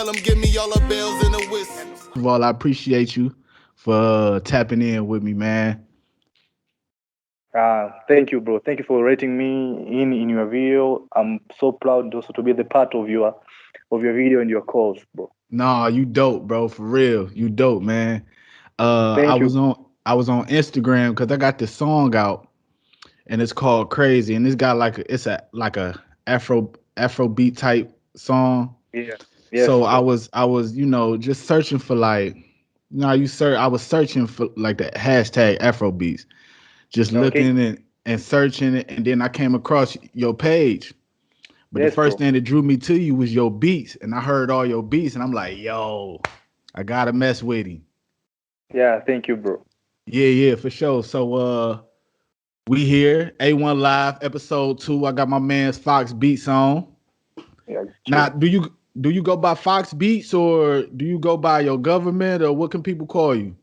tell them give me all the bells and the whistles. First of all, I appreciate you for tapping in with me, man. Thank you, bro. Thank you for rating me in your video. I'm so proud also to be the part of your video and your calls, bro. Nah, you dope, bro. For real, you dope, man. I Thank was you. on Instagram because I got this song out, and it's called Crazy, and it's got like a Afrobeat type song. Yeah. Yes, So I bro. was I was just searching for like you search I was searching for like the hashtag Afrobeats, just Okay. looking and searching it, and then I came across your page. But the Yes, first bro. thing that drew me to you was your beats, and I heard all your beats, and I'm like, yo, I gotta mess with him. Yeah, thank you, bro. Yeah, yeah, for sure. So we here, A1 Live, episode 2. I got my man's Foxx Beatz on. Yeah, Now, chill. do you go by Foxx Beatz or do you go by your government or what can people call you?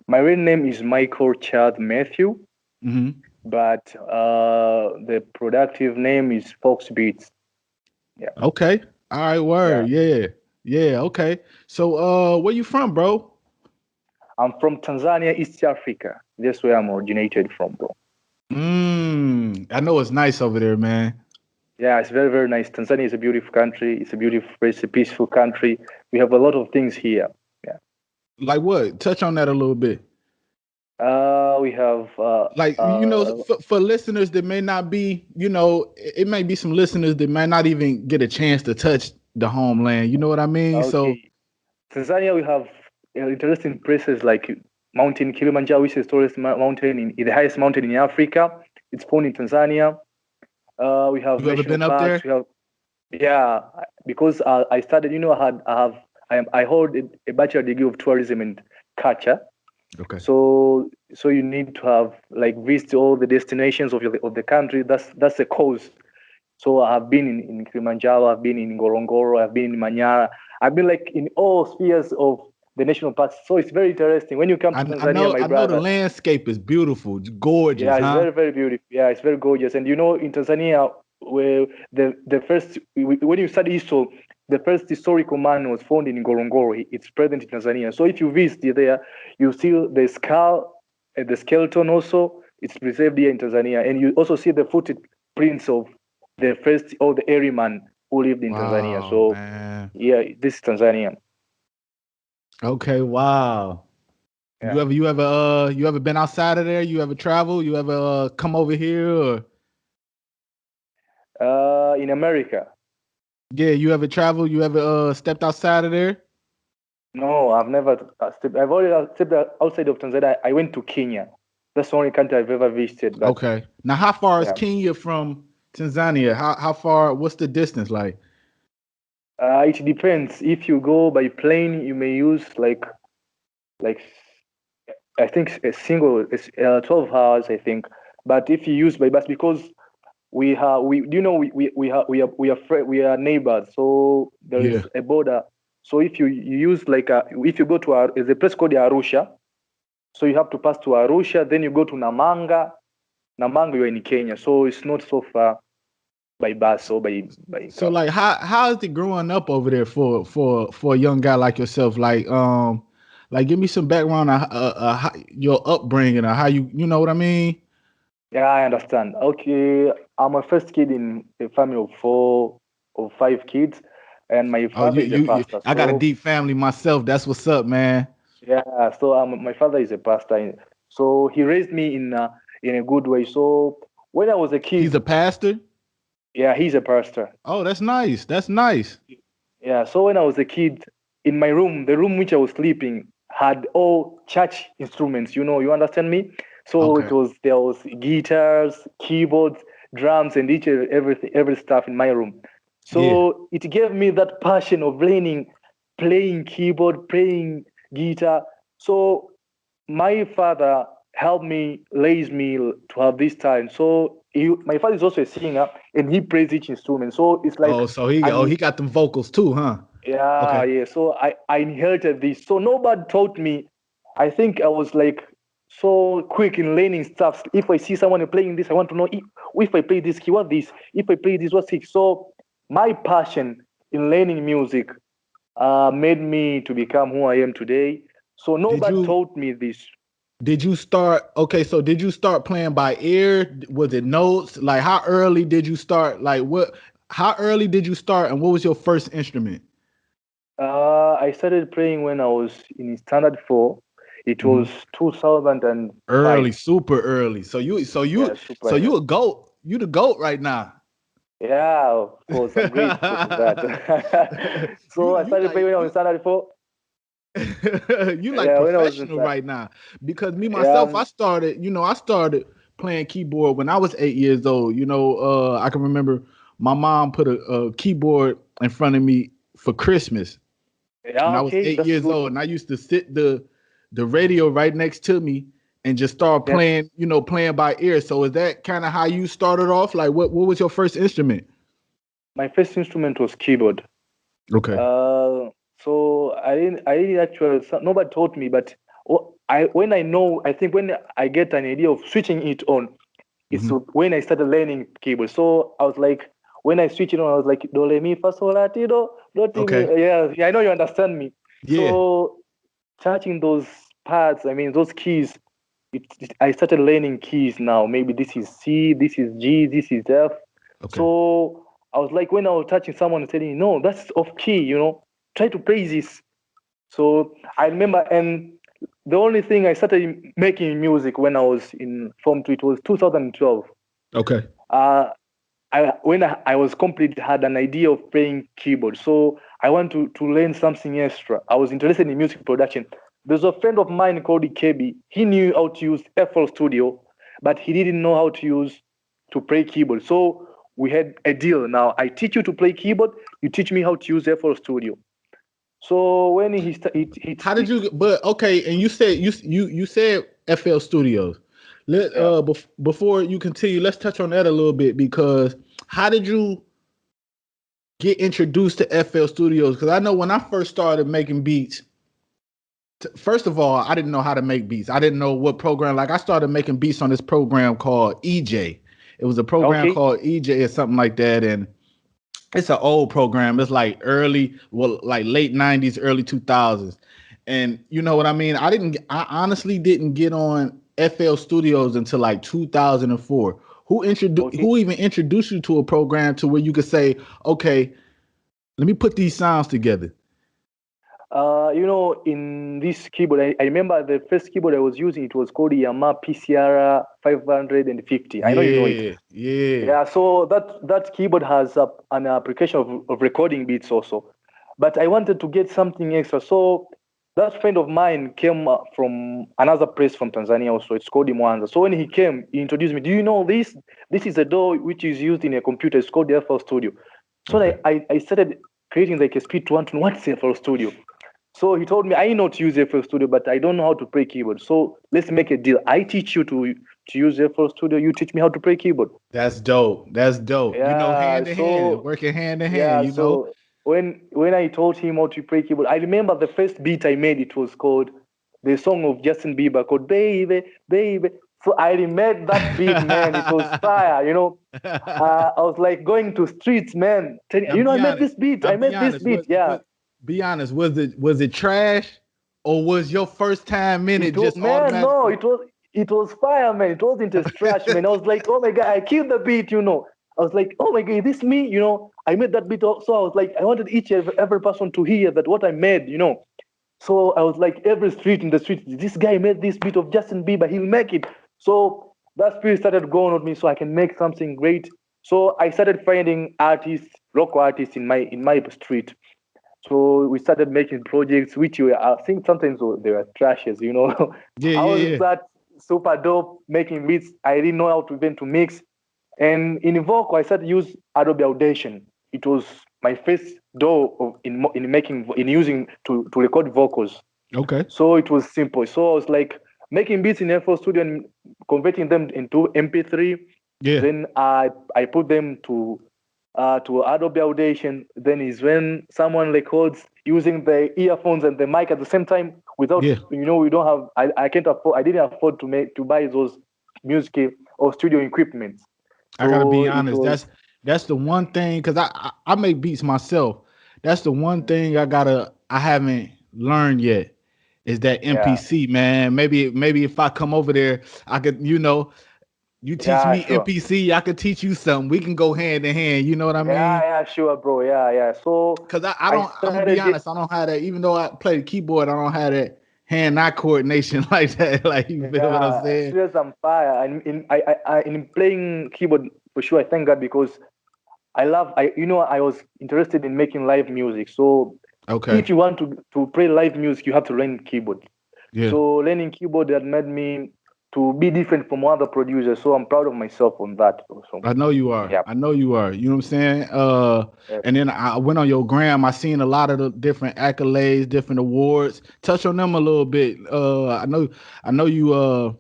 My real name is Michael Chad Matthew, Hmm. but the productive name is Fox Beats. Yeah. Okay. All right, Yeah. word. Yeah. Yeah, okay. So where you from, bro? I'm from Tanzania, East Africa. That's where I'm originated from, bro. I know it's nice over there, man. Yeah, it's very, very nice. Tanzania is a beautiful country. It's a beautiful, it's a peaceful country. We have a lot of things here. Yeah. Like what? Touch on that a little bit. We have Like for listeners that may not be, it may be some listeners that might not even get a chance to touch the homeland. You know what I mean? So okay. Tanzania, we have interesting places like Mountain Kilimanjaro, which is the tallest mountain the highest mountain in Africa. It's found in Tanzania. We have you ever national been up parks. there? We have yeah, because I started. I hold a bachelor degree of tourism and culture. Okay. So you need to have like visit all the destinations of the country. That's the cause. So I have been in Kilimanjaro, I've been in Ngorongoro, I've been in Manyara. I've been like in all spheres of the national parks. So it's very interesting. When you come to I Tanzania, know my I know the brother, landscape is beautiful, it's gorgeous, yeah, it's huh? very, very beautiful. Yeah, it's very gorgeous. And in Tanzania, where the first, when you study history, the first historical man was found in Ngorongoro. It's present in Tanzania. So if you visit there, you see the skull and the skeleton also. It's preserved here in Tanzania. And you also see the footprints of the first or the early man who lived in Tanzania. Wow, So man. yeah, this is Tanzania. Okay, wow. Yeah. You ever been outside of there? You ever travel? You ever come over here or In America, yeah, you ever travel? You ever stepped outside of there? no, I've never stepped. I've already stepped outside of Tanzania. I went to Kenya. That's the only country I've ever visited. But Okay. Now how far is yeah, Kenya from Tanzania? How far what's the distance like? it depends. If you go by plane, you may use like I think a single it's 12 hours. I think. But if you use by bus, because we do you know we are neighbors, so there Yeah. is a border. So if you use if you go to there's a place called Arusha, so you have to pass to Arusha, then you go to Namanga. Namanga, you're in Kenya, so it's not so far by bus or by So car. like how is it growing up over there for a young guy like yourself? Like give me some background on your upbringing or how you know what I mean? Yeah, I understand. Okay, I'm a first kid in a family of 5 kids, and my Oh, father is a pastor. I got a So deep family myself. That's what's up, man. yeah, so my father is a pastor, so he raised me in a good way. So when I was a He's kid, a pastor. yeah, he's a pastor. Oh, that's nice. That's nice. Yeah, so when I was a kid, in my room, the room which I was sleeping had all church instruments. You understand me? So Okay. there was guitars, keyboards, drums, and each and everything, every stuff in my room. Yeah. So it gave me that passion of learning, playing keyboard, playing guitar. So my father helped me, raise me to have this time. So my father is also a singer, and he plays each instrument. So it's like Oh, so I'm he got them vocals too, huh? yeah, Okay. yeah. So I inherited this. So nobody taught me. I think I was like so quick in learning stuff. If I see someone playing this, I want to know if I play this key, what this? If I play this, what's it? So my passion in learning music made me to become who I am today. So Did nobody you taught me this. did you start okay, so did you start playing by ear? Was it notes? Like how early did you start? Like what how early did you start and what was your first instrument? I started playing when I was in standard four. It Mhm. was 2005. Early, super early. Yeah, super So you early. a goat. You the goat right now. Yeah, of course, I'm grateful for that. So I You started playing like when I was you in standard four. you like Yeah, when I was in professional standard. right now. Because me Yeah, myself, I started playing keyboard when I was 8 years old. I can remember my mom put a keyboard in front of me for Christmas when yeah, I was okay, eight that's years good. old, and I used to sit the radio right next to me and just start Yes, playing, playing by ear. So is that kind of how you started off? Like what was your first instrument? my first instrument was keyboard. Okay. So I didn't actually, nobody taught me, but I think when I get an idea of switching it on, it's Hmm. when I started learning keyboard. So I was like, when I switch it on, I was like, do re mi fa sol la ti do mi. Okay. Yeah, I know you understand me. Yeah. So touching those parts, I mean those keys. I started learning keys now. Maybe this is C, this is G, this is F. Okay. So I was like, when I was touching someone and telling, no, that's off key, try to play this. So I remember, and the only thing I started making music when I was in Form 2, it was 2012. Okay. Uh, when I was complete, had an idea of playing keyboard. So I want to learn something extra. I was interested in music production. There's a friend of mine called KB. He knew how to use FL Studio, but he didn't know how to play keyboard. So we had a deal. Now I teach you to play keyboard. You teach me how to use FL Studio. So when How did you? But okay, and you said FL Studios. yeah. Before you continue, let's touch on that a little bit because how did you get introduced to FL Studios? Because I know when I first started making beats, first of all, I didn't know how to make beats. I didn't know what program. Like I started making beats on this program called EJ. It was a program Okay. called EJ or something like that, and it's an old program. It's like like late '90s, early 2000s, and you know what I mean. I honestly didn't get on FL Studios until like 2004. Okay. Who even introduced you to a program to where you could say, okay, let me put these sounds together? In this keyboard, I remember the first keyboard I was using. It was called Yamaha PCR 550. I know you know it. Yeah, yeah. Yeah, so that keyboard has an application of recording beats also, but I wanted to get something extra. So that friend of mine came from another place from Tanzania also. It's called Mwanza. So when he came, he introduced me. Do you know this? This is a DAW which is used in a computer. It's called the FL Studio. So Okay. I started creating like a speed to want to know what's FL Studio. So he told me, I know to use FL Studio, but I don't know how to play keyboard. So let's make a deal. I teach you to use FL Studio. You teach me how to play keyboard. That's dope. That's dope. Yeah. Hand to hand, So working hand to hand. yeah. So when I taught him how to play keyboard, I remember the first beat I made. It was called the song of Justin Bieber called "Baby, Baby." So I remade that beat, man. It was fire. I was like going to streets, man. Now I be made this honest. beat. Now I be made this honest. beat. Yeah. Be honest? Was it trash, or was your first time in it It was, just man, no, automatically? it was fire, man. It wasn't just trash, man. I was like, oh my god, I killed the beat. I was like, oh my god, is this me? I made that beat also. I was like, I wanted each and every person to hear that what I made. So I was like, every street in the street, this guy made this beat of Justin Bieber, he'll make it. So that spirit started going on me so I can make something great. So I started finding artists, local artists in my street. So we started making projects, which I think sometimes they were trashes. Yeah, I yeah, was yeah. that super dope making beats. I didn't know how to even to mix. And in vocal, I started to use Adobe Audition. It was my first door in using to record vocals. Okay. So it was simple. So I was like making beats in FL Studio and converting them into MP3. Yeah, Then I put them to Adobe Audition. Then is when someone records using the earphones and the mic at the same time without yeah. we don't have I can't afford I didn't afford to buy those music or studio equipment. I gotta So be it honest. was That's the one thing because I make beats myself. That's the one thing I gotta I haven't learned yet is that Yeah. MPC, man. Maybe if I come over there, I could, you teach Yeah, me sure. MPC, I could teach you something. We can go hand in hand. You know what I Yeah, mean? yeah, sure, bro. Yeah, yeah. So Because I I don't. I'm gonna be started it. honest. I don't have that. Even though I play the keyboard, I don't have that hand-eye coordination like that. Like you feel what I'm Yeah, saying? serious on fire. And in playing keyboard for sure, I thank God because I was interested in making live music. So Okay. if you want to play live music, you have to learn keyboard. Yeah. So learning keyboard that made me to be different from other producers. So I'm proud of myself on that also. I know you are. Yeah. I know you are. You know what I'm saying? Yeah. And then I went on your gram. I seen a lot of the different accolades, different awards. Touch on them a little bit. I know you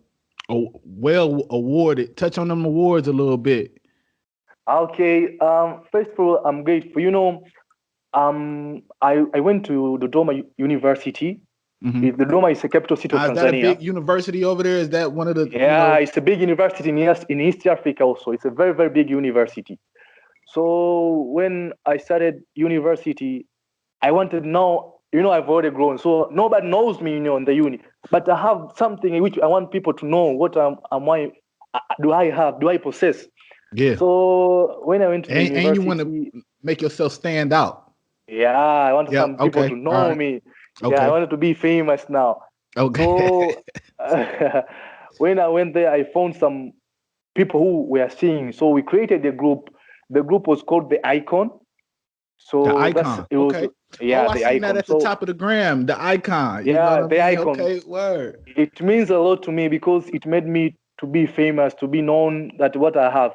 well awarded. Touch on them awards a little bit. Okay. First of all, I'm grateful. I went to Dodoma University. Hmm. Dodoma is the capital city of Now, is that a Tanzania. big university over there? Is that one of the, Yeah, it's a big university in East Africa also. It's a very, very big university. So when I started university, I wanted to know, I've already grown. So nobody knows me, in the uni. But I have something in which I want people to know what do I have, do I possess? yeah. So when I went to the And you want to university, make yourself stand out. yeah, I wanted Yep. some people Okay. to All know right. me. Yeah, I Okay. wanted to be famous now. Okay. So when I went there, I found some people who were singing. So we created a group. The group was called the Icon. The So icon. it was, Okay. Oh, yeah, I the seen that Icon. at the So top of the gram. The icon. You know what yeah, I the mean? Icon. Okay. Word. It means a lot to me because it made me to be famous, to be known that what I have.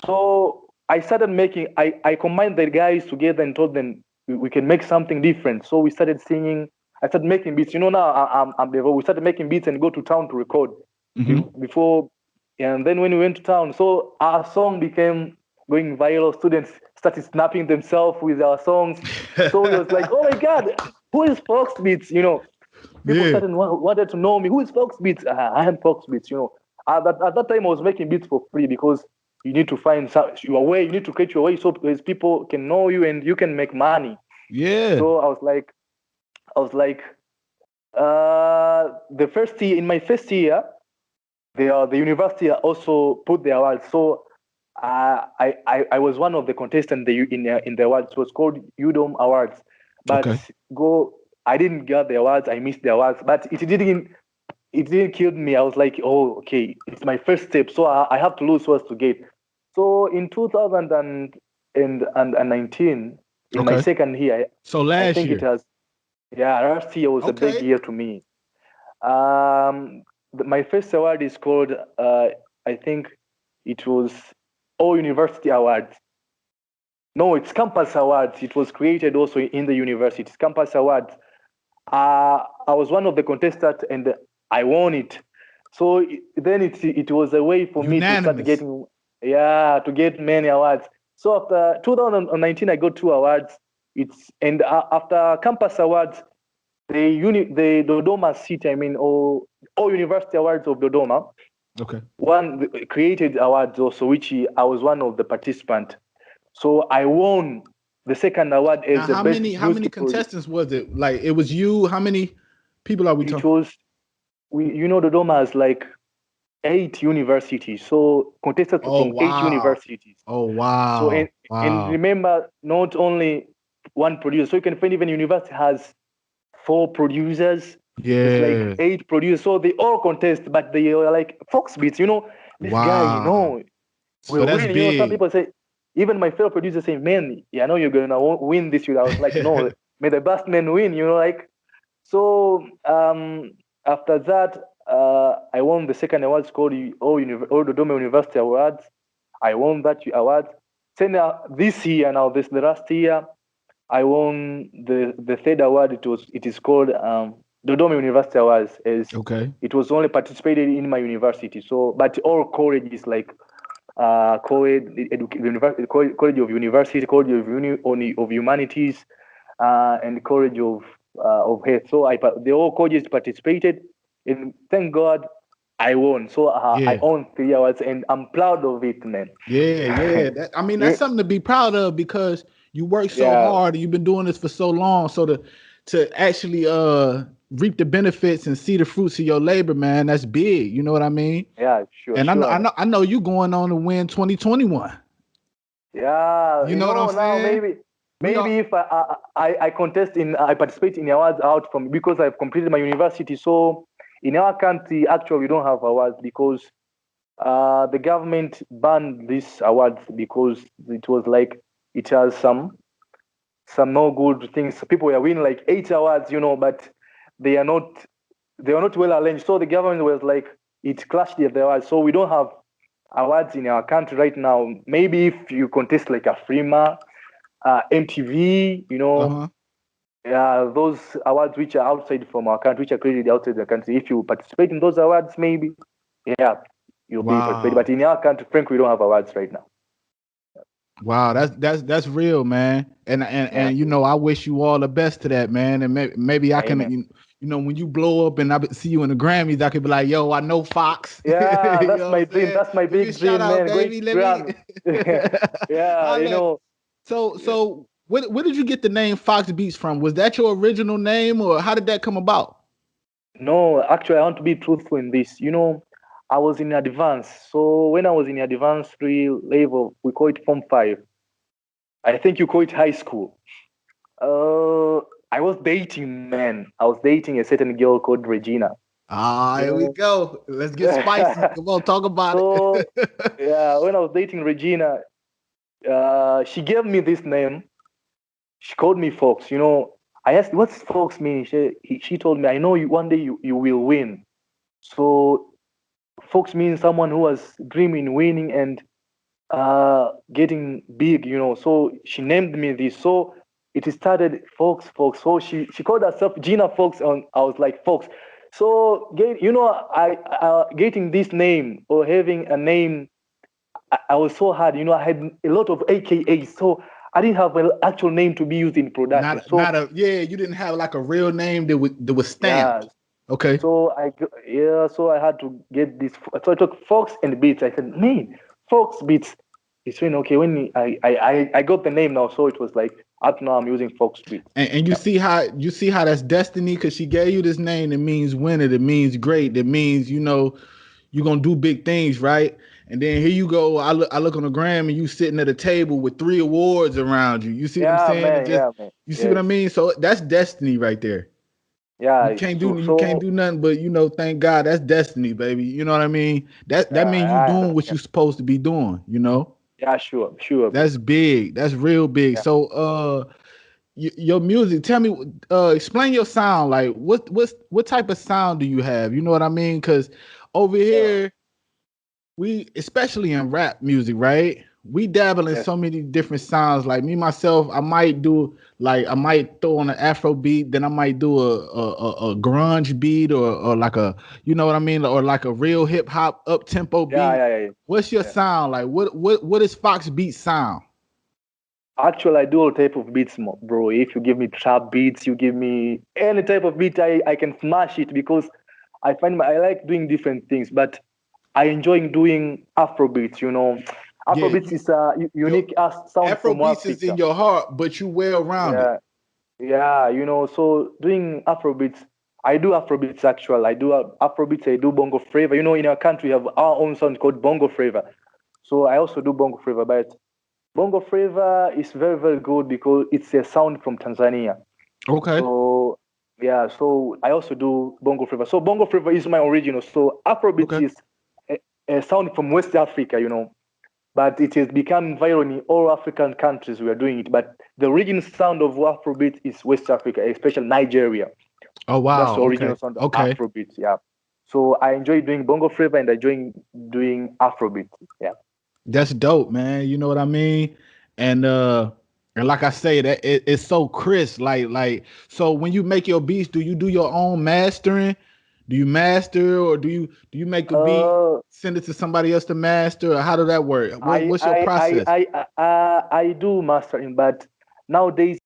So I started I combined the guys together and told them we can make something different. So we started singing. I started making beats. Now we started making beats and go to town to record Hmm. before. And then when we went to town, so our song became going viral. Students started snapping themselves with our songs. So it was like, oh my God, who is Fox Beats? People Yeah. started wanted to know me. Who is Fox Beats? I am Fox Beats. At that time I was making beats for free because you need to find your way. You need to create your way so because people can know you and you can make money. Yeah. So I was like, the first year in my first year, the university also put the awards. So I was one of the contestants in the awards. It was called UDOM Awards, but Okay. I didn't get the awards. I missed the awards, but it didn't kill me. I was like, oh, okay, it's my first step, so I have to lose first to get. So in 2019, in my Okay. second year, So I last think it year. has, yeah, last year was a big Okay. year to me. My first award is called, I think it was All University Awards. No, it's Campus Awards. It was created also in the university. It's Campus Awards. I was one of the contestants and I won it. So then it was a way for me to start Unanimous. getting, yeah, to get many awards. So after 2019, I got two awards. After Campus Awards, the Dodoma City, all University Awards of Dodoma, Okay. one created awards also, which I was one of the participants. So I won the second award Now, as the best how many music producer. contestants was it? Like it was you. How many people are we It talking? was Dodoma has like 8 universities, so contestants Oh from 8 wow. universities. Oh So wow. and Wow. remember, not only one producer. So you can find even university has 4 producers. There's like Yeah. 8 producers, so they all contest, but they are like Fox Beats. This guy. Wow. So Will that's win. Some big. people say, even my fellow producer say, man, I know you're gonna win this year. I was like, no, may the best man win. Like. So after that, I won the second award called All Dodoma University Awards. I won that award. Then this year, now this the last year, I won the third award. It is called Dodoma University Awards. As Okay. it was only participated in my university. So, but all colleges like College of University, College of Humanities, and College of Health. So the whole colleges participated, and thank God I won. So I Yeah. won 3 awards, and I'm proud of it, man. Yeah. Yeah. I mean, that's Yeah, something to be proud of because you work so yeah, hard and you've been doing this for so long. So to actually reap the benefits and see the fruits of your labor, man, that's big. You know what I mean? Yeah, sure, And sure. I know you going on to win 2021. Yeah, You know what I'm now saying? maybe if I contest I participate in awards out from because I've completed my university. So in our country, actually, we don't have awards because the government banned these awards because it was like it has some no good things. People were winning like 8 awards, but they are not well arranged. So the government was like it clashed the awards. So we don't have awards in our country right now. Maybe if you contest like a FREMA, MTV, Uh-huh. those awards which are outside from our country, which are created outside the country. If you participate in those awards, maybe, yeah, you'll be participating. But Wow. in our country, frankly, we don't have awards right now. Wow, that's real, man. And Yeah, I wish you all the best to that, man. And maybe I can, amen. when you blow up and I see you in the Grammys, I could be like, yo, I know Fox. Yeah, You that's know what my I'm dream. saying? That's my Give me a big shout dream, out, man. Going baby. to Let me. Grammy. Yeah, I'll let. So where did you get the name Foxx Beatz from? Was that your original name, or how did that come about? No, actually, I want to be truthful in this. I was in advance. So when I was in advanced level, we call it Form 5. I think you call it high school. Uh, I was dating, man. I was dating a certain girl called Regina. Ah, You here we know. go. Let's get spicy. Come on, talk about So it. yeah, when I was dating Regina, she gave me this name. She called me Fox. I asked, "What's Fox mean?" She told me, "I know you one day you will win." So Fox means someone who was dreaming, winning, and getting big. So she named me this. So it started Fox, Fox. So she called herself Gina Fox, and I was like Fox. So I getting this name or having a name, I was so hard. I had a lot of AKAs, so I didn't have an actual name to be used in production. So You didn't have like a real name that was yeah, stamped. Okay. so I had to get this. So I took Fox and Beats. I said, man, Fox Beats. It's when okay when I got the name now. So it was like up now I'm using Fox Beats. And Yeah. you see how that's destiny, because she gave you this name that means winner, that means great, that means you're gonna do big things, right? And then here you go. I look on the gram and you sitting at a table with 3 awards around you. You see what I'm Yeah, saying? And man. just Yeah, man. you see what I Yes. mean? So that's destiny right there. Yeah, You it's can't do true. you can't So do nothing but thank God that's destiny, baby. You know what I mean? That means you I doing what understand. you're supposed to be doing. Yeah, sure, sure, bro. That's big. That's real big. Yeah. So your music, tell me, explain your sound. Like what type of sound do you have? You know what I mean? Because over Yeah. here, we, especially in rap music, right, we dabble in Yes. so many different sounds. Like me myself, I might throw on an Afro beat, then I might do a grunge beat, or like a, you know what I mean, or like a real hip hop up tempo Yeah, beat. yeah, yeah, What's your yeah. sound like? What is Foxx Beatz sound? Actually, I do all type of beats, bro. If you give me trap beats, you give me any type of beat, I can smash it because I like doing different things, but I enjoy doing Afro beats. Yeah, Afro beats is a your unique sound Afro from beats is in Africa. your heart, but you well rounded. Yeah, yeah. So doing Afro beats, I do Afro beats actually. I do Afro beats. I do bongo flavor. In our country, we have our own sound called bongo flavor. So I also do bongo flavor, but bongo flavor is very, very good because it's a sound from Tanzania. Okay. So yeah, so I also do bongo flavor. So bongo flavor is my original. So Afrobeat Okay. is a sound from West Africa, but it has become viral in all African countries. We are doing it, but the original sound of Afrobeat is West Africa, especially Nigeria. Oh That's wow. the Okay. original sound of Okay. Afrobeat. Yeah. So I enjoy doing bongo flavor and I enjoy doing Afrobeat. Yeah. That's dope, man. You know what I mean? And and like I say, that it's so crisp. So when you make your beats, do you do your own mastering? Do you master, or do you make a beat, Uh, send it to somebody else to master, or how does that work? What's your process? I do mastering, but nowadays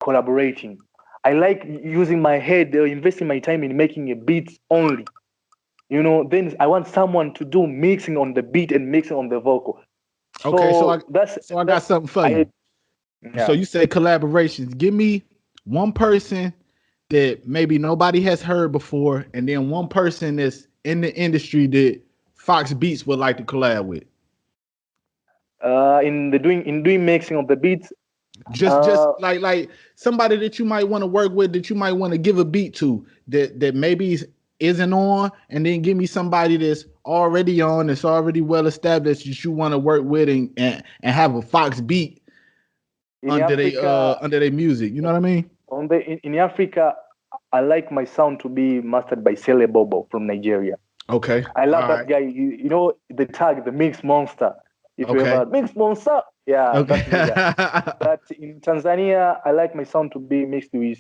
collaborating. I like using my head, investing my time in making a beat only. Then I want someone to do mixing on the beat and mixing on the vocal. Okay, so I So that's so I got that something for I you. So yeah. you say collaborations. Give me one person that maybe nobody has heard before, and then one person that's in the industry that Foxx Beatz would like to collab with? In doing mixing of the beats, Just like somebody that you might want to work with, that you might want to give a beat to, that maybe isn't on, and then give me somebody that's already on, that's already well established, that you want to work with, and have a Foxx beat in Africa, under their music. You know what I mean? in Africa, I like my sound to be mastered by Sele Bobo from Nigeria. Okay. I love All that right. guy. You know the tag, the Mix Monster. If you Okay. ever Mix Monster, yeah, Okay. that nigga. But in Tanzania, I like my sound to be mixed with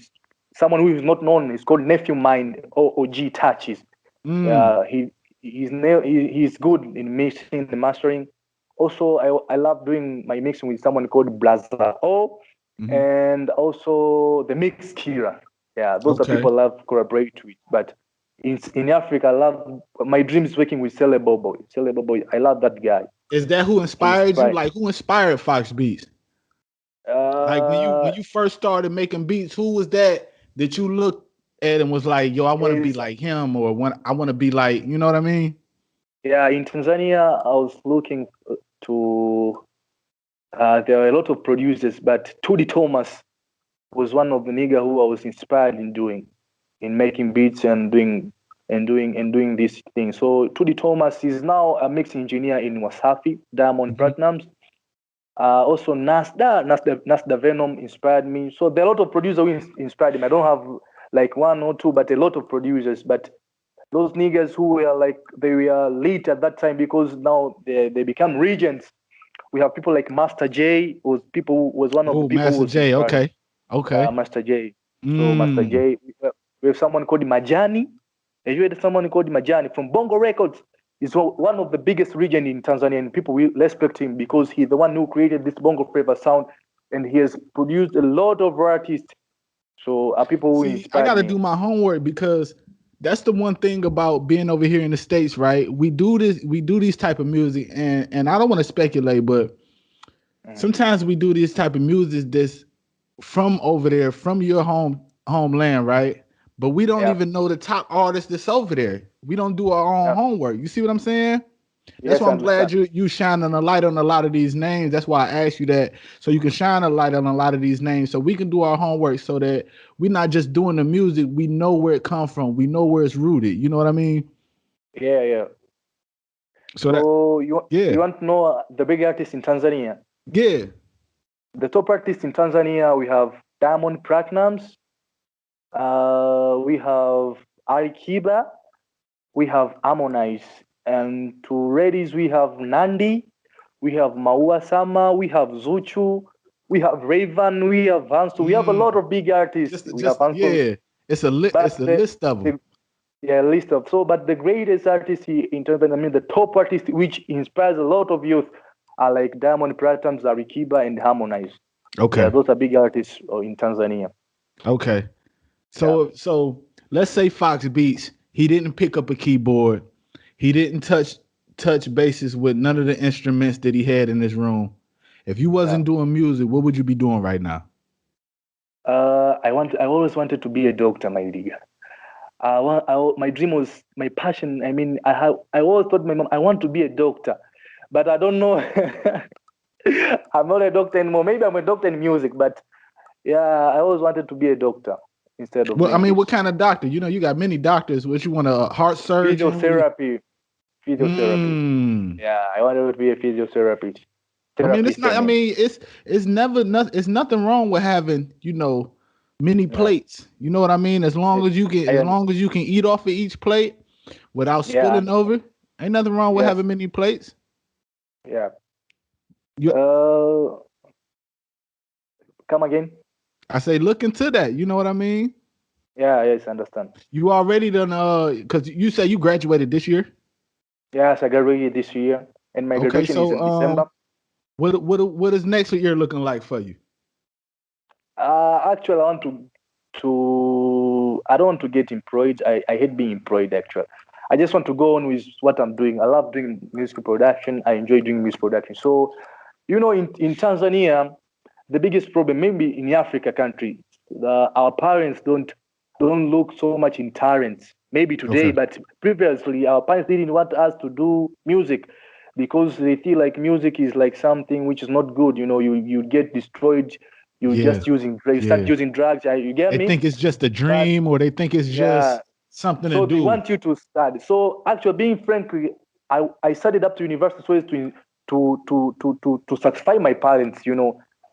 someone who is not known. It's called Nephew Mind or OG Touches. Mm. He's good in mixing and mastering. Also, I love doing my mixing with someone called Blaza O, Mhm. and also the Mix Kira. Yeah, those are Okay. people I love to collaborate with. But in Africa, I love my dream is working with Sele Bobo. Sele Bobo, I love that guy. Is that who He's inspired you? right. Like, who inspired Foxx Beatz? Like Uh, when you first started making beats, who was that you looked at and was like, yo, I want to be is like him, or I want to be like, you know what I mean? Yeah, in Tanzania, I was looking to. There are a lot of producers, but Tudi Thomas was one of the nigga who I was inspired in making beats and doing this thing. So Tudi Thomas is now a mix engineer in Wasafi, Diamond Mhm. Platinums. Also Nasda Venom inspired me. So there are a lot of producers who inspired him. I don't have like one or two, but a lot of producers. But those niggas who were like they were lit at that time because now they become regents. We have people like Master J was one of the Oh, people who Master was J. inspired. Okay. Okay. Master J. So Master Mm. J, we have someone called Majani. Have you heard of someone called Majani from Bongo Records? He's one of the biggest region in Tanzania, and people will respect him because he's the one who created this Bongo Flava sound, and he has produced a lot of artists. So are people who See, I inspired got to me. do my homework because that's the one thing about being over here in the States, right? We do these type of music, and I don't want to speculate, but Mhm. sometimes we do this type of music that's from over there, from your homeland, right? But we don't Yeah. even know the top artists that's over there. We don't do our own Yeah. homework. You see what I'm saying? That's Yes, why I I'm glad understand. you shining a light on a lot of these names. That's why I asked you that, so you can shine a light on a lot of these names, so we can do our homework, so that we're not just doing the music. We know where it comes from. We know where it's rooted. You know what I mean? Yeah, yeah. So that, So yeah, you want to know the big artists in Tanzania? yeah. The top artists in Tanzania, we have Diamond Platnumz, we have Ali Kiba, we have Harmonize, and to ladies we have Nandi, we have Maua Sama, we have Zuchu, we have Raven, we have Hansu. We have a lot Mm. of big artists. We have Just Hansu, yeah. It's but a list of them. the yeah list of but the greatest artists in Tanzania, I mean the top artists which inspires a lot of youth are like Diamond Platnumz, Ali Kiba, and Harmonize. Yeah, Okay, those are big artists in Tanzania. okay. Yeah. So let's say Foxx Beats, he didn't pick up a keyboard. He didn't touch bases with none of the instruments that he had in his room. If you Yeah. wasn't doing music, what would you be doing right now? I always wanted to be a doctor, my nigga. My dream was my passion. I mean, I always told my mom I want to be a doctor, but I don't know. I'm not a doctor anymore. Maybe I'm a doctor in music, but yeah, I always wanted to be a doctor instead of Well, I doing mean, this. what kind of doctor? You know, you got many doctors. What you want, a heart surgeon? Physiotherapy, physiotherapy. Mm. Yeah, I wanted to be a physiotherapist, I mean, it's therapist. not. I I mean, mean, it's never nothing. It's nothing wrong with having, many yeah, plates. You know what I mean? I, I As un- long as you can eat off of each plate without yeah, I spilling over, understand. ain't nothing wrong with Yes, having many plates. yeah. You, Uh, Come again. I say, look into that. You know what I mean? Yeah, yes, I understand. You already done. Because you say you graduated this year. Yes, I graduated this year, and my Okay, graduation is so in December. what is next year looking like for you? Actually, I don't want to get employed. I hate being employed, actually. I just want to go on with what I'm doing. I love doing music production. I enjoy doing music production. So, in Tanzania, the biggest problem, maybe in Africa country, our parents don't look so much in talents. Maybe today, Okay. but previously our parents didn't want us to do music because they feel like music is like something which is not good. You get destroyed. You Yeah. just using drugs. You start Yeah. using drugs. You get They me? think it's just a But dream, or they think it's yeah, just something to so they do. want you to study. So actually, being frankly, I studied up to university so as to satisfy my parents,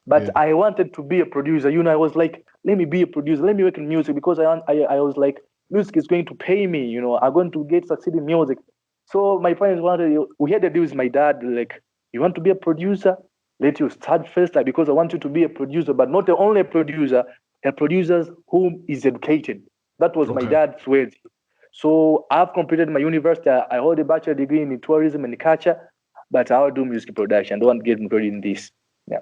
But Yeah. I wanted to be a producer. I was like, let me be a producer. Let me work in music because I was like, music is going to pay me. I'm going to get succeed in music. So my parents wanted. We had a deal with my dad. Like, you want to be a producer? Let you start first, like, because I want you to be a producer, but not the only producer. A producer who is educated. That was my Okay. dad's words. So I've completed my university. I hold a bachelor degree in tourism and culture, but I'll do music production. I don't want to get involved in this. Yeah.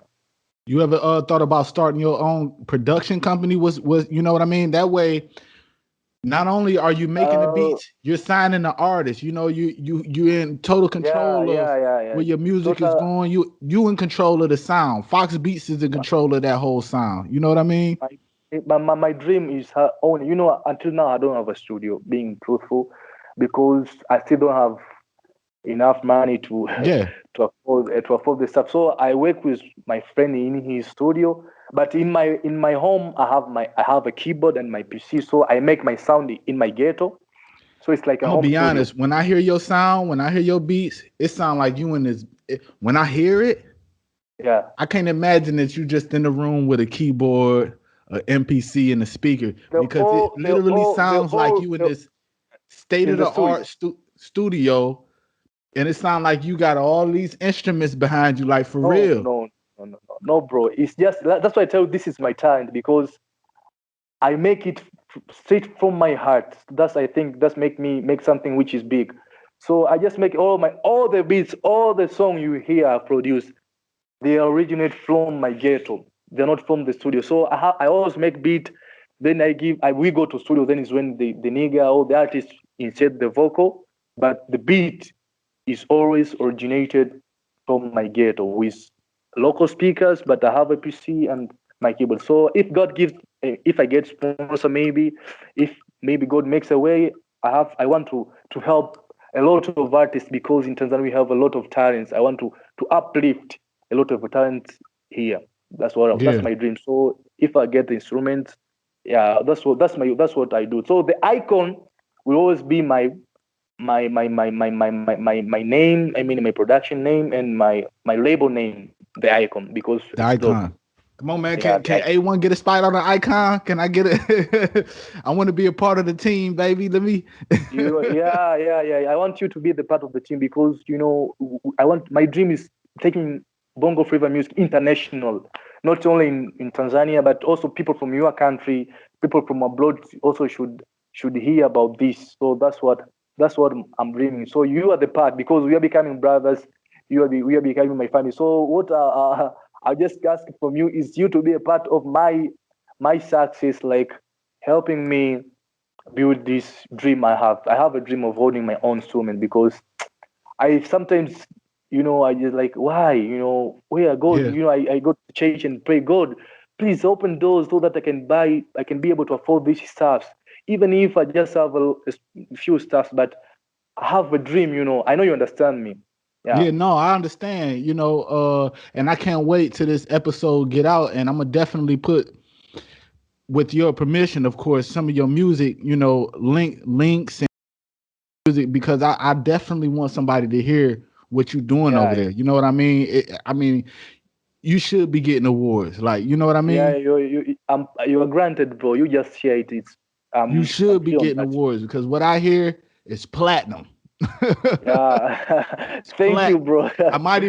You ever thought about starting your own production company? Was you know what I mean? That way, not only are you making the Uh, beats, you're signing the artist. You in total yeah, control of yeah, yeah, yeah. where your music is Total. going. You in control of the sound. Foxx Beatz is in control of that whole sound. You know what I mean? My dream is her own. Until now, I don't have a studio, being truthful, because I still don't have enough money to Yeah. to afford the stuff. So I work with my friend in his studio, but in my home I have a keyboard and my PC. So I make my sound in my ghetto. So it's like a I'm gonna home be studio. honest. When I hear your sound, when I hear your beats, it sounds like you in this. When I hear it, Yeah. I can't imagine that you just in the room with a keyboard, a MPC, and a speaker, The because it all the literally all the sounds like all you in the, this state in of the the studio. art studio, and it sounds like you got all these instruments behind you, like for No, real. no, no, no, no, no, bro. It's just that's why I tell you this is my talent because I make it straight from my heart. I think that's make something which is big. So I just make all the beats, all the song you hear I produce. They originate from my ghetto. They're not from the studio. So I always make beat. Then we go to studio. Then is when the nigga or the artist insert the vocal, but the beat is always originated from my ghetto with local speakers. But I have a PC and my keyboard. So if I get sponsor, if maybe God makes a way, I want to help a lot of artists because in Tanzania we have a lot of talents. I want to uplift a lot of talent here. That's Yeah, my dream. So if I get the instruments, yeah, that's what I do. So the icon will always be my name. I mean my production name and my label name, the icon, because the it's dope. icon. Come on, man. Yeah, Can A1 get a spot on the icon? Can I get it? I want to be a part of the team, baby. Let me. yeah. I want you to be the part of the team because I want my dream is taking bongo flava music international, not only in Tanzania but also people from your country, people from abroad also should hear about this. So that's what I'm dreaming. So you are the part because we are becoming brothers. We are becoming my family. So what I just ask from you is you to be a part of my success, like helping me build this dream I have. I have a dream of holding my own instrument because I sometimes, I just like, why, where God, Yeah. I go to church and pray, God, please open doors so that I can be able to afford these stuff. Even if I just have a few stuff, but I have a dream, I know you understand me. Yeah. Yeah, no, I understand, and I can't wait till this episode get out, and I'm gonna definitely put, with your permission, of course, some of your music, links and music, because I definitely want somebody to hear what you're doing over Yeah. there. You know what I mean? You should be getting awards, like, you know what I Yeah. mean? You are granted, bro. You just share it. You I'm should be feeling getting that. awards, because what I hear is platinum. Yeah. It's Thank you, plat. bro. I might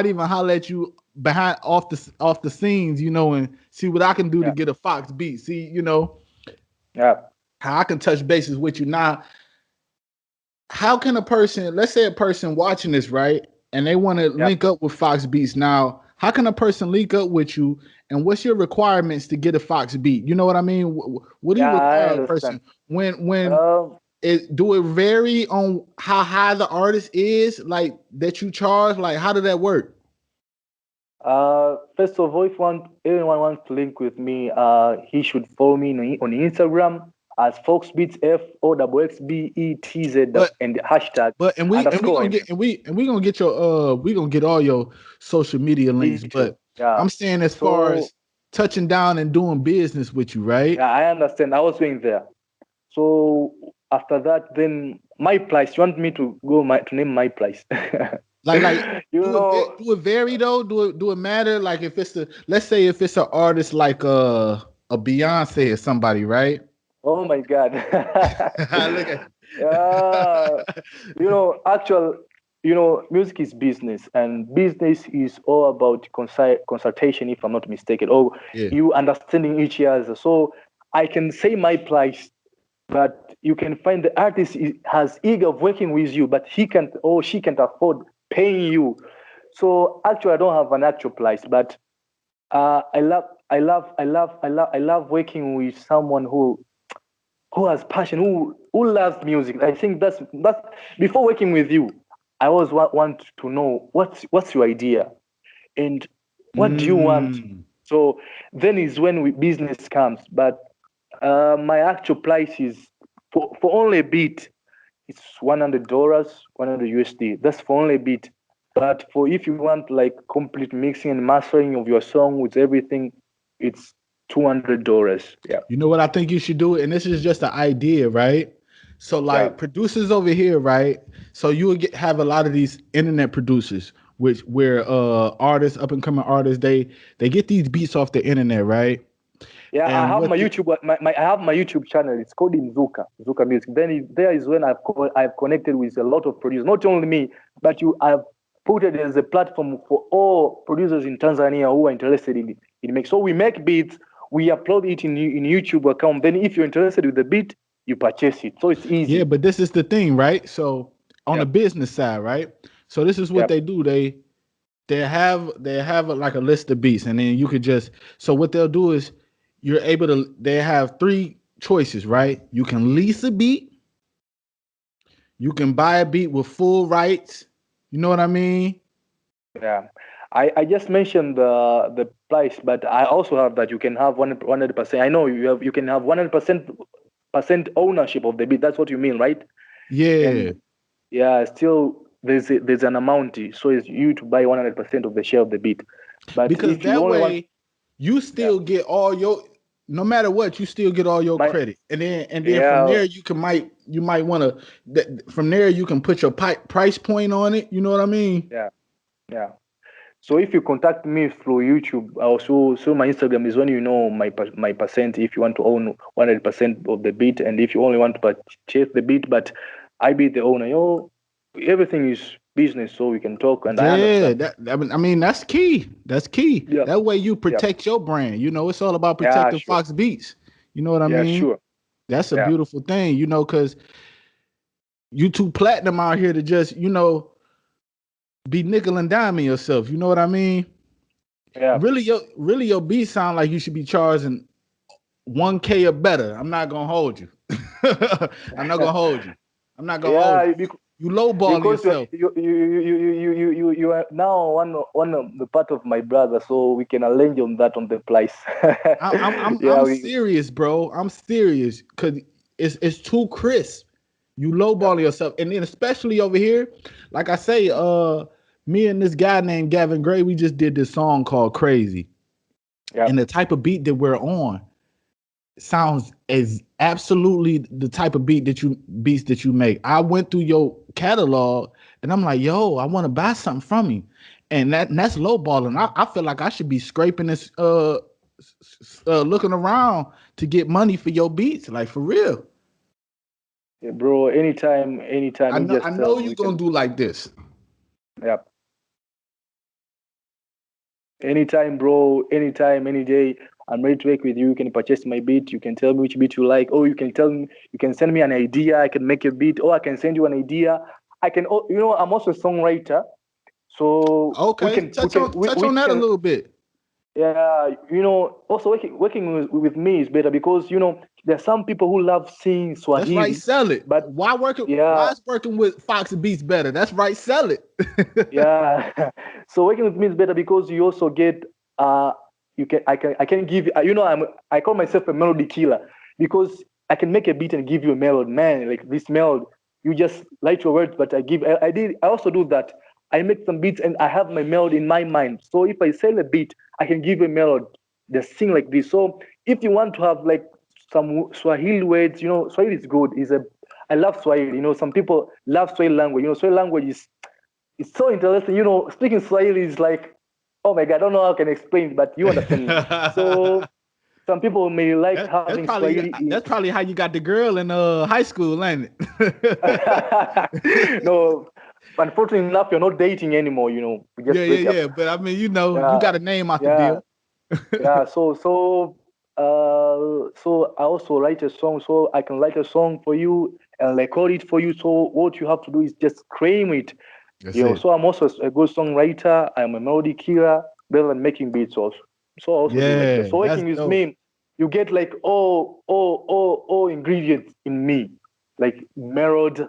even holler at you behind off the scenes, and see what I can do to Yeah. get a Fox beat. See, Yeah. how I can touch bases with you. Now, how can a person, let's say a person watching this, right, and they want to Yeah. link up with Fox Beats. Now, how can a person link up with you, and what's your requirements to get a Fox beat? You know what I mean? What do you Yeah, I require of a understand. person when Um, do it vary on how high the artist is, like, that you charge? Like, how did that work? First of all, if anyone wants to link with me, he should follow me on Instagram as Foxx Beatz, FOXXBETZ, But and hashtag and we underscore gonna him. get we gonna get your we gonna get all your social media links. Detail. But Yeah. I'm saying as far So as touching down and doing business with you, right? yeah, I understand. I was going there. So after that, then my place. You want me to to name my place? Like You know. do it vary though? Do it matter? Like if it's let's say if it's an artist like a Beyonce or somebody, right? Oh my God. Look at Yeah. Actual, music is business, and business is all about consultation, if I'm not mistaken, or yeah. you understanding each other. So I can say my price, but you can find the artist has eager of working with you, but he can't or she can't afford paying you. So actually, I don't have an actual price, but I love working with someone who has passion, who loves music. I think that's before working with you, I always want to know what's your idea and what do you want. Mm. So then is when business comes. But my actual price is for only a beat. It's $100, 100 USD. That's for only a beat. But for if you want like complete mixing and mastering of your song with everything, it's $200. Yeah. You know what I think you should do? And this is just an idea, right? So Yeah. like producers over here, right? So you would have a lot of these internet producers, which where artists, up and coming artists, they get these beats off the internet, right? Yeah, I And have what my the, YouTube. I have my YouTube channel. It's called Zuka Music. Then there is when I've connected with a lot of producers. Not only me, but I've put it as a platform for all producers in Tanzania who are interested in make. So we make beats, we upload it in YouTube account. Then if you're interested with the beat, you purchase it. So it's yeah, easy. but this is the thing, right? So on the Yep. business side, right? So this is what Yep. they do. They have like a list of beats, and then you could just so what they'll do is you're able to they have three choices, right? You can lease a beat, you can buy a beat with full rights. You know what I mean? Yeah. I just mentioned the price, but I also have that you can have 100%. I know you can have 100% ownership of the beat. That's what you mean, right? Yeah. And yeah, still there's an amount, so it's you to buy 100% of the share of the beat. But Because if you that only want, way you yeah, still get all your no matter what, you still get all your my credit. And then from yeah there you might want to from there you can put your price point on it. You know what I mean? yeah yeah. So if you contact me through YouTube, also so my Instagram is when you know my percent. If you want to own 100% of the beat, and if you only want to purchase the beat, but I be the owner, everything is business, so we can talk, and I Yeah, understand. I mean that's key. That's key. Yeah, That way you yeah, protect your brand. You know, it's all about yeah, protecting sure, Fox Beats. You know what I yeah, mean? sure, That's a yeah, beautiful thing, because you too platinum out here to just, be nickel and diming yourself. You know what I mean? yeah. Really your beat sound like you should be charging 1K or better. I'm not gonna hold you. I'm not gonna hold you. I'm not gonna hold you. Yeah, You lowballing because yourself. you are now one of the part of my brother, so we can arrange on that on the price. Yeah, I'm serious, bro. I'm serious because it's too crisp. You yeah, lowballing yourself, and then especially over here, like I say, me and this guy named Gavin Gray, we just did this song called Crazy, yeah, and the type of beat that we're on sounds as absolutely the type of beats that you make. I went through your catalog and I'm like, yo, I want to buy something from you. And that's lowballing. I feel like I should be scraping this looking around to get money for your beats, like for real. yeah, bro. Anytime, I you know just I tell know me. you're We gonna can. do like this. Yeah, anytime, bro. Anytime, any day. I'm ready to work with you. You can purchase my beat. You can tell me which beat you like. Or you can tell me. You can send me an idea. I can make a beat. Or I can send you an idea. I can. I'm also a songwriter. So we Okay, can. We touch can. on touch We on that a can. little bit. Yeah, also working with me is better because there are some people who love singing That's right, Swahili, sell it. but Why yeah, is working with Foxx Beatz better? That's right, sell it. yeah. So working with me is better because you also get you can I can give you you know I call myself a melody killer because I can make a beat and give you a melody, man. Like this melody, you just write your words, but I also do that. I make some beats and I have my melody in my mind. So if I sell a beat, I can give you a melody. They sing like this. So if you want to have like some Swahili words, Swahili is good. I love Swahili. Some people love Swahili language. Swahili language is it's so interesting. Speaking Swahili is like, oh my God, I don't know how I can explain it, but you understand me. So some people may like That's having probably Swahili. that's probably how you got the girl in high school, ain't it? No, unfortunately enough, you're not dating anymore. We just break up. Yeah. But I mean, you Yeah, got a name out the yeah, deal. yeah. So I also write a song. So I can write a song for you and record it for you. So what you have to do is just claim it. That's it. So I'm also a good songwriter. I'm a melody killer, better than making beats also. So I also do like that. Yeah, So that's working with dope. me, you get like all ingredients in me, like melody.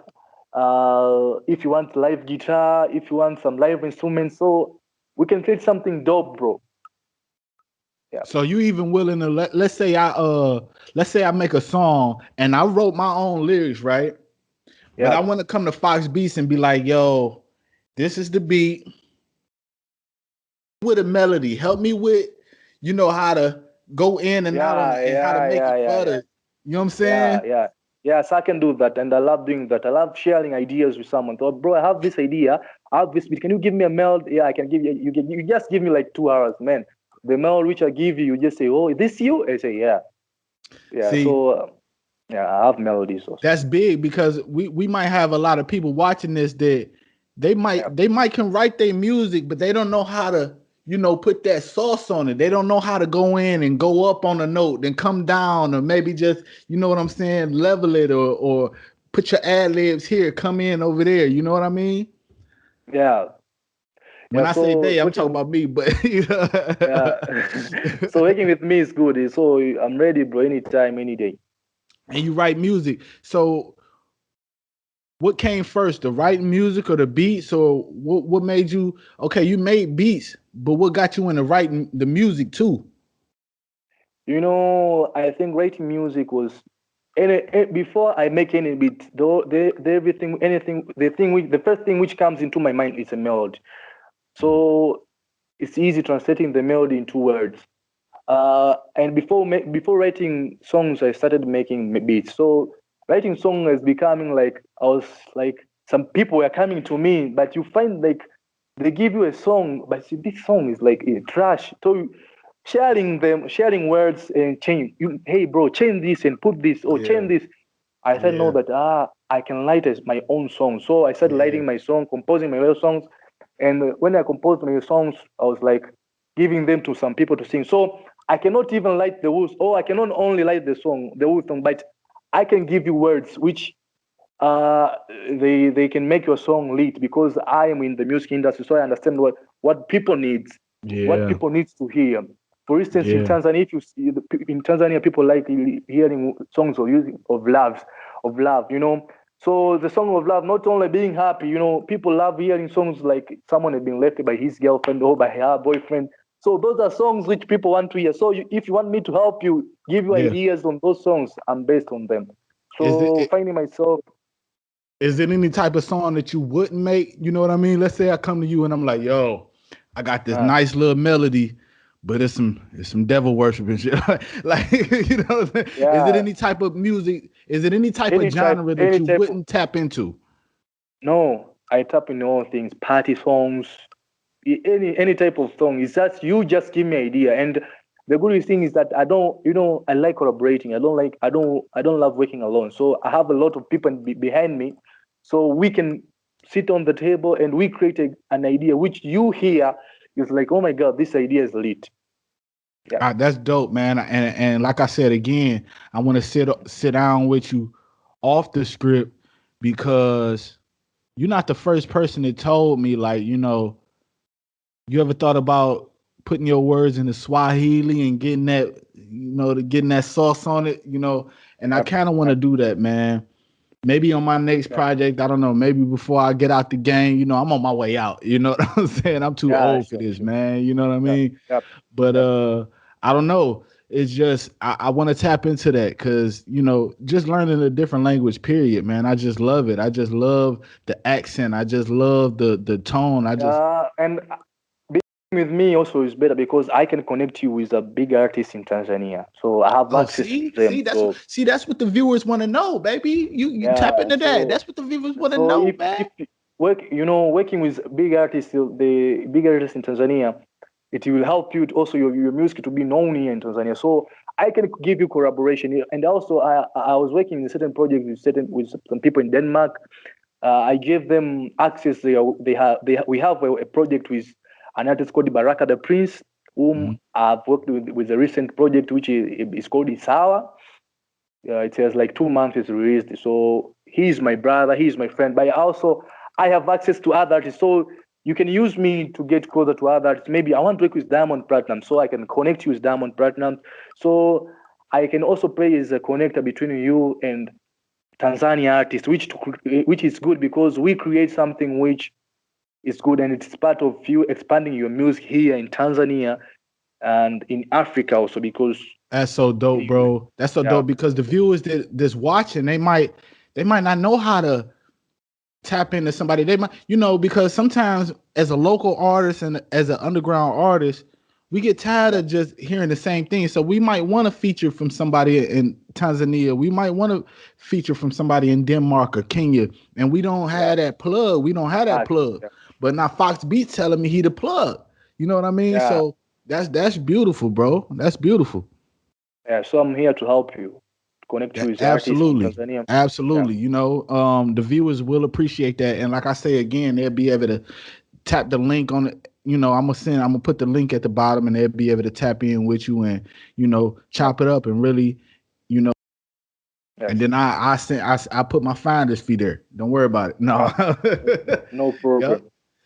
If you want live guitar, if you want some live instruments, so we can create something dope, bro. Yeah, So you even willing to let's say I make a song and I wrote my own lyrics, right? But yeah, I want to come to Fox Beats and be like, yo, this is the beat with a melody. Help me with, how to go in and out on yeah, it and how to yeah, make yeah, it yeah, yeah. better. You know what I'm Yeah, saying? yeah. Yes, I can do that. And I love doing that. I love sharing ideas with someone. So, bro, I have this idea. I have this beat. Can you give me a mail? Yeah, I can give you. You just give me like 2 hours, man. The mail which I give you, you just say, oh, is this you? I say, yeah. Yeah. See, So, yeah, I have melodies also. that's big because we might have a lot of people watching this that Yeah. they might can write their music, but they don't know how to, put that sauce on it. They don't know how to go in and go up on a note, then come down, or maybe just, you know what I'm saying, level it or put your ad libs here, come in over there. You know what I mean? Yeah. When Yeah. I say So, they, I'm talking working, about me, but yeah. So, working with me is good. So, I'm ready, bro, anytime, any day. and you write music. So what came first, the writing music or the beats, or what made you okay? You made beats, but what got you into writing the music too? I think writing music was before I make any beat, though everything, anything, the first thing which comes into my mind is a melody. So it's easy translating the melody into words. And before writing songs, I started making beats. So writing song is becoming like I was like some people were coming to me, but you find like they give you a song, but see, this song is like trash. So sharing words and change. Hey bro, change this and put this or Yeah, change this. I said no, yeah, that I can write my own song. So I started yeah, writing my song, composing my own songs, and when I composed my songs, I was like giving them to some people to sing. So I cannot even write the words, or I cannot only write the whole song, but I can give you words which uh they can make your song lead because I am in the music industry, so I understand what people needs, what yeah, people needs to hear. For instance, in yeah, Tanzania, if you see in Tanzania, people like hearing songs of love, So the song of love, not only being happy, people love hearing songs like someone has been left by his girlfriend or by her boyfriend. So those are songs which people want to hear. So if you want me to help you, give you yeah. ideas on those songs, I'm based on them. Is So it finding myself. is it any type of song that you wouldn't make? You know what I mean? Let's say I come to you and I'm like, yo, I got this Uh, nice little melody, but it's some devil worship and shit. Like, is it yeah, any type of music? Is it any type of any type, genre that any you type. wouldn't tap into? No, I tap in all things, party songs, any type of song. It's just you just give me idea. And the good thing is that I don't, I like collaborating. I don't love working alone. So I have a lot of people behind me, so we can sit on the table and we create an idea which you hear is like, oh my god, this idea is lit. Yeah, That's dope, man. And like I said again, I want to sit down with you off the script because you're not the first person that told me, like, you ever thought about putting your words into Swahili and getting that, getting that sauce on it, And I kind of want to do that, man. Maybe on my next project, I don't know, maybe before I get out the game, I'm on my way out. You know what I'm saying? I'm too old for this, man. You know what I mean? But I don't know. It's just I want to tap into that because just learning a different language. Period, man. I just love it. I just love the accent. I just love the tone. And being with me also is better because I can connect you with a big artist in Tanzania. So I have access to them. That's what the viewers want to know, baby. You tap into that. That's what the viewers want to know, man. If working with big artists, the big artists in Tanzania, it will help you to also your music to be known here in Tanzania. So I can give you collaboration. And also, I was working in a certain project with some people in Denmark. I gave them access. We have a project with an artist called Baraka the Prince, whom I've worked with a recent project which is called Isawa. It has like 2 months it's released. So he's my brother, he's my friend. But I have access to other artists. So you can use me to get closer to others. Maybe I want to work with Diamond Platinum, so I can connect you with Diamond Platinum. So I can also play as a connector between you and Tanzania artists, which is good because we create something which is good, and it's part of you expanding your music here in Tanzania and in Africa also. Because that's so dope, bro. That's so dope because the viewers that's watching, they might not know how to tap into somebody. They might, because sometimes as a local artist and as an underground artist, we get tired of just hearing the same thing. So we might want to feature from somebody in Tanzania. We might want to feature from somebody in Denmark or Kenya. And we don't have that plug. We don't have that plug. Yeah. But now Foxx Beatz telling me he the plug. You know what I mean? Yeah. So that's beautiful, bro. That's beautiful. Yeah, so I'm here to help you. Connect you with absolutely artists in Tanzania. Absolutely. The viewers will appreciate that. And like I say again, they'll be able to tap the link on it. I'm gonna put the link at the bottom and they'll be able to tap in with you and chop it up and really yes. And then I put my finder's fee there. Don't worry about it. No. No problem. Yep.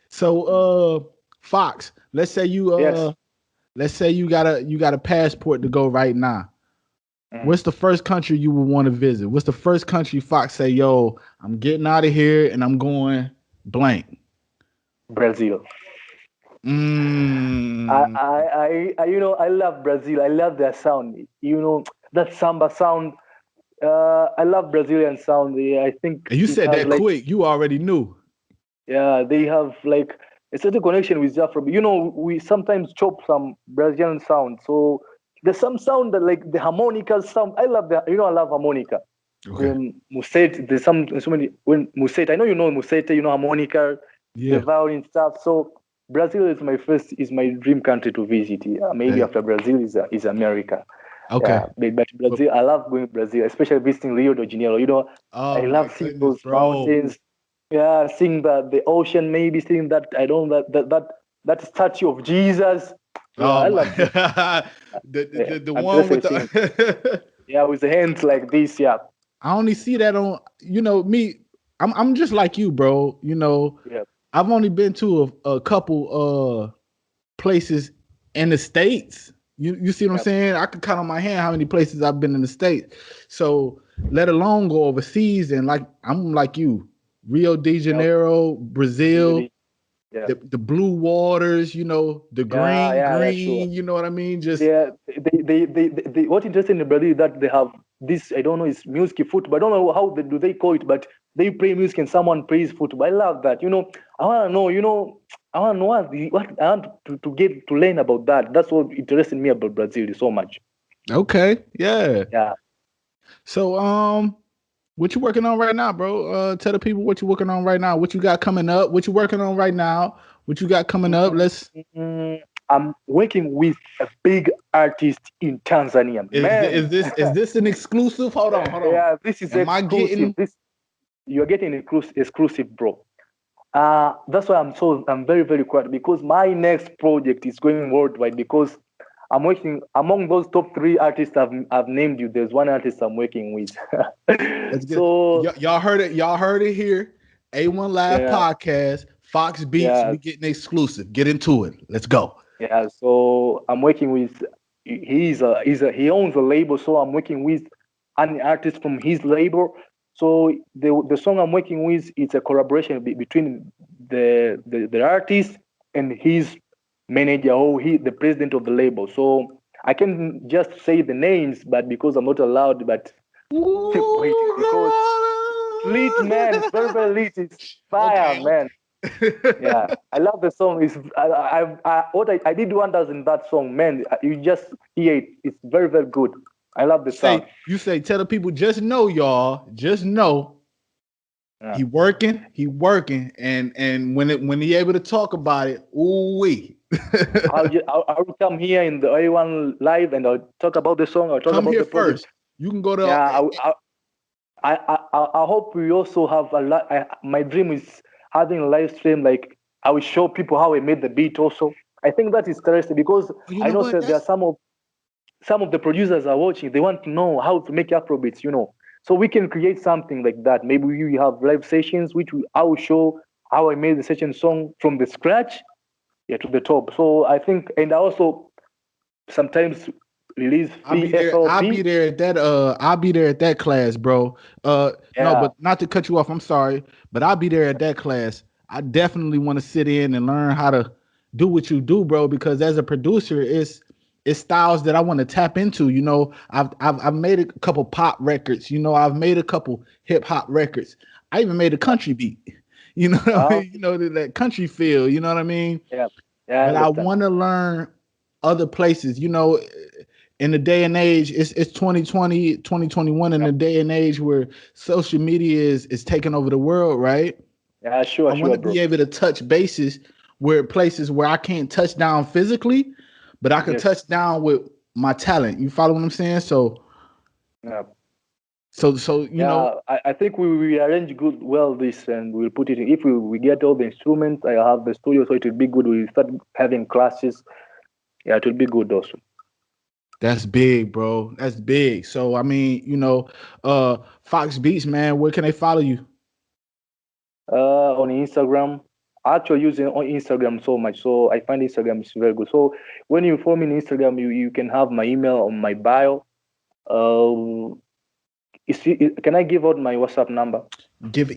So Foxx, let's say you got a passport to go right now. What's the first country you would want to visit? What's the first country Foxx say, yo, I'm getting out of here and I'm going blank? Brazil. I love Brazil. I love their sound. That samba sound. I love Brazilian sound. I think. And you said that quick. You already knew. Yeah, they have like a certain connection with Afro. We sometimes chop some Brazilian sound. So there's some sound that like the harmonica sound. I love that. I love harmonica. Okay. Musette, there's so many. When Musette, I know Musette. Harmonica, the violin stuff. So Brazil is my dream country to visit. Maybe after Brazil is America. Okay. But Brazil, I love going to Brazil, especially visiting Rio de Janeiro. I love seeing those mountains. Yeah, seeing the ocean, maybe seeing that that statue of Jesus. I love the one with the with the hands like this. Yeah, I only see that on me. I'm just like you, bro. I've only been to a couple places in the States. You see what I'm saying? I could count on my hand how many places I've been in the States. So let alone go overseas and I'm like you, Rio de Janeiro, Brazil. The blue waters, the green, you know what I mean? Just they what interesting in Brazil is that they have this, I don't know, it's music football. I don't know how they call it, but they play music and someone plays football. I love that. I want to know, I want to know what I want to get to learn about that. That's what interested me about Brazil so much. Okay. Yeah. Yeah. So what you working on right now, bro? Tell the people what you're working on right now. What you got coming up? What you working on right now? What you got coming up? I'm working with a big artist in Tanzania. Is this an exclusive? Hold on. Yeah, this is exclusive. You're getting exclusive, bro. That's why I'm very, very quiet because my next project is going worldwide because I'm working among those top 3 artists I've named you. There's one artist I'm working with. So y'all heard it. Y'all heard it here. AyOne Live Podcast. Foxx Beatz. We getting exclusive. Get into it. Let's go. Yeah. So I'm working with. He owns a label. So I'm working with an artist from his label. So the song I'm working with, it's a collaboration between the artist and his manager, or the president of the label. So I can just say the names, but because I'm not allowed, but wait, because lit, man, it's very, very lit. It's fire, Okay. man. Yeah, I love the song. It's what I did wonders in that song, man. You just hear it. It's very, very good. I love the sound. You say, tell the people, just know, y'all, just know, Yeah. he working, and when he able to talk about it, ooh wee. I'll come here in the AyOne live and I'll talk about the song. I'll talk Come about here the project. first. You can go to. Yeah, I hope we also have a lot. My dream is having a live stream. Like I will show people how I made the beat. Also, I think that is interesting because You I know know what? that there are some of the producers are watching. They want to know how to make Afrobeats. So we can create something like that. Maybe we have live sessions, I will show how I made the session song from the scratch, to the top. So I think, and I also sometimes release I'll free be there. I'll be FLP. there at that. I'll be there at that class, bro. No, Yeah, but not to cut you off. I'm sorry, but I'll be there at that class. I definitely want to sit in and learn how to do what you do, bro. Because as a producer, it's styles that I want to tap into. I've made a couple pop records. I've made a couple hip hop records. I even made a country beat. uh, That country feel. You know what I mean? yeah, yeah. I But I understand. want to learn other places. In the day and age, it's 2020, 2021, in Yep. the day and age where social media is taking over the world, right? Yeah, I want sure, to bro. be able to touch bases where places where I can't touch down physically, but I can Yes. touch down with my talent. You follow what I'm saying? So, Yeah. so, so you know, Yeah, I think we arrange well this and we'll put it in. If we get all the instruments, I have the studio, so it will be good. We start having classes. Yeah, it will be good also. that's big, bro. That's big. So, I mean, Foxx Beatz, man, where can they follow you? On Instagram, I actually using on Instagram so much, so I find Instagram is very good. So when you follow me on Instagram, you can have my email on my bio. Can I give out my WhatsApp number? Give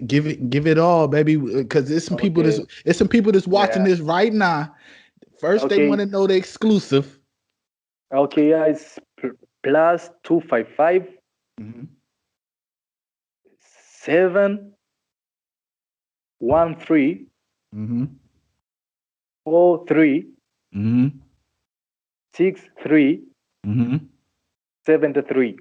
it all, baby. Because Okay. there's some people that's watching Yeah. this right now. First, they want Okay. to know the exclusive. Okay. Yeah, it's plus 255 Mm-hmm. 713 Mm-hmm. 43 Mm-hmm. 63 Mm-hmm. 73.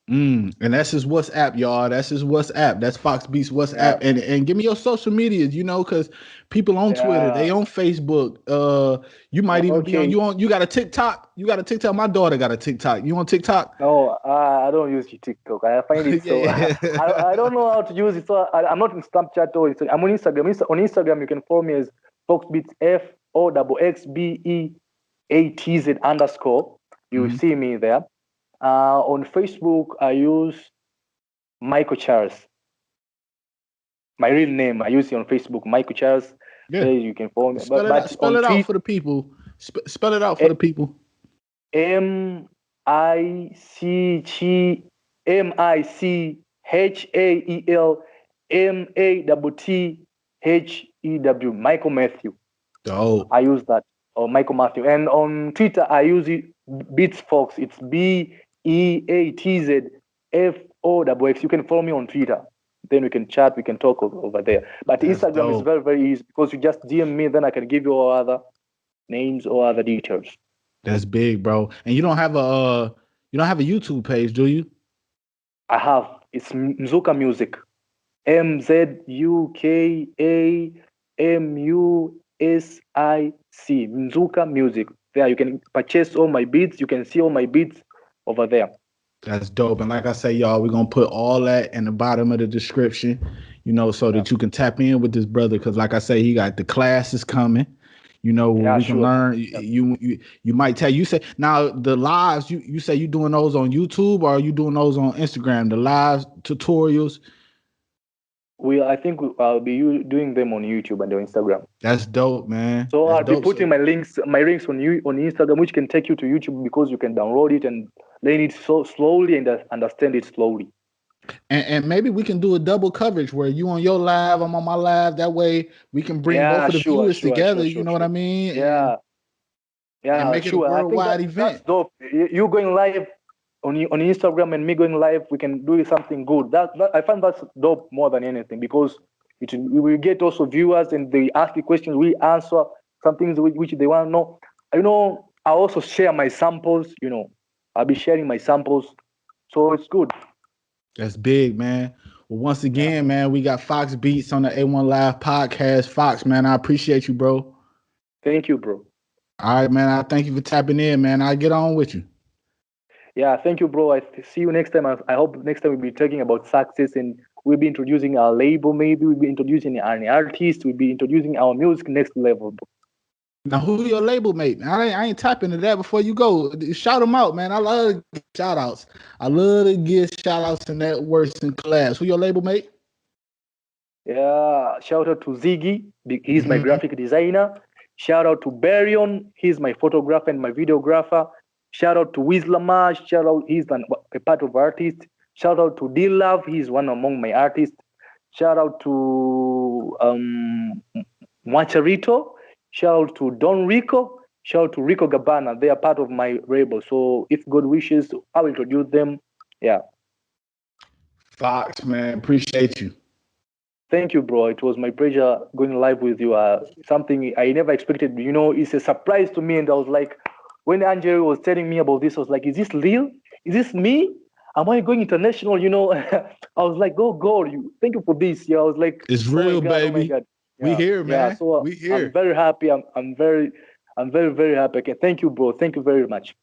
And that's his WhatsApp, y'all. That's his WhatsApp. That's Foxx Beatz WhatsApp. Yeah. And give me your social medias, because people on Twitter, Yeah. they on Facebook. You might even be on Okay. you got a TikTok. You got a TikTok. My daughter got a TikTok. You on TikTok? No, I don't use TikTok. I find it so Yeah. I don't know how to use it. So I'm not in Snapchat or I'm on Instagram. On Instagram, you can follow me as Foxx Beatz FOXXBEATZ _ You Mhm. see me there. On Facebook, I use Michael Charles. My real name, I use it on Facebook, Michael Charles. Yeah. There you can follow me. Spell it out. But Spell on it out Twitter, for the people. Spell it out for the people. MiCHHaelMathew, Michael Matthew. Dope. I use that, or Michael Matthew. And on Twitter, I use it Beats Fox. It's BEATZFOXX. You can follow me on Twitter. Then we can chat, we can talk over there. But That's Instagram is dope. very, very easy because you just DM me, then I can give you all other names or other details. That's big, bro. And you don't have a YouTube page, do you? I have. It's Mzuka Music. MZUKAMUSIC. Mzuka Music. There you can purchase all my beats. You can see all my beats over there. That's dope. And like I say, y'all, we're gonna put all that in the bottom of the description, so Yeah, that you can tap in with this brother. Cause like I say, he got the classes coming. Where yeah, we can sure. learn. Yeah. You might tell you say now the lives you say you doing those on YouTube or are you doing those on Instagram? The live tutorials. I think I'll be doing them on YouTube and on Instagram. That's dope, man. So That's I'll be dope. putting my links on Instagram, which can take you to YouTube because you can download it and learn it so slowly and understand it slowly. And maybe we can do a double coverage where you on your live, I'm on my live. That way we can bring both of the viewers together. You know what I mean? Yeah, and make it a I think worldwide that's event. dope. You going live on Instagram and me going live, we can do something good. That I find that's dope more than anything because we will get also viewers and they ask the questions, we answer some things which they want to know. I also share my samples. I'll be sharing my samples, so it's good. That's big, man. Well, once again, man, we got Foxx Beatz on the AyOne Live podcast. Foxx, man, I appreciate you, bro. Thank you, bro. All right, man. I thank you for tapping in, man. I'll get on with you. Yeah, thank you, bro. I see you next time. I hope next time we'll be talking about success and we'll be introducing our label. Maybe we'll be introducing an artist. We'll be introducing our music next level, bro. Now, who your label mate? I ain't tapping into that before you go. Shout them out, man. I love to get shout outs. I love to get shout outs in that worst in class. Who your label mate? Yeah, shout out to Ziggy. He's my graphic designer. Shout out to Barion. He's my photographer and my videographer. Shout out to Wizlamar. Shout out, he's a part of artist. Shout out to D-Love. He's one among my artists. Shout out to Macharito. Shout out to Don Rico. Shout out to Rico Gabbana. They are part of my label. So if God wishes, I will introduce them. Yeah. Foxx, man. Appreciate you. Thank you, bro. It was my pleasure going live with you. Something I never expected. It's a surprise to me. And I was like, when Angelo was telling me about this, I was like, is this real? Is this me? Am I going international? I was like, oh God, thank you for this. Yeah, I was like, it's real, baby. Oh my God. Yeah. We here, man. Yeah, so we here. I'm very happy. I'm very, very happy. Okay, thank you, bro. Thank you very much.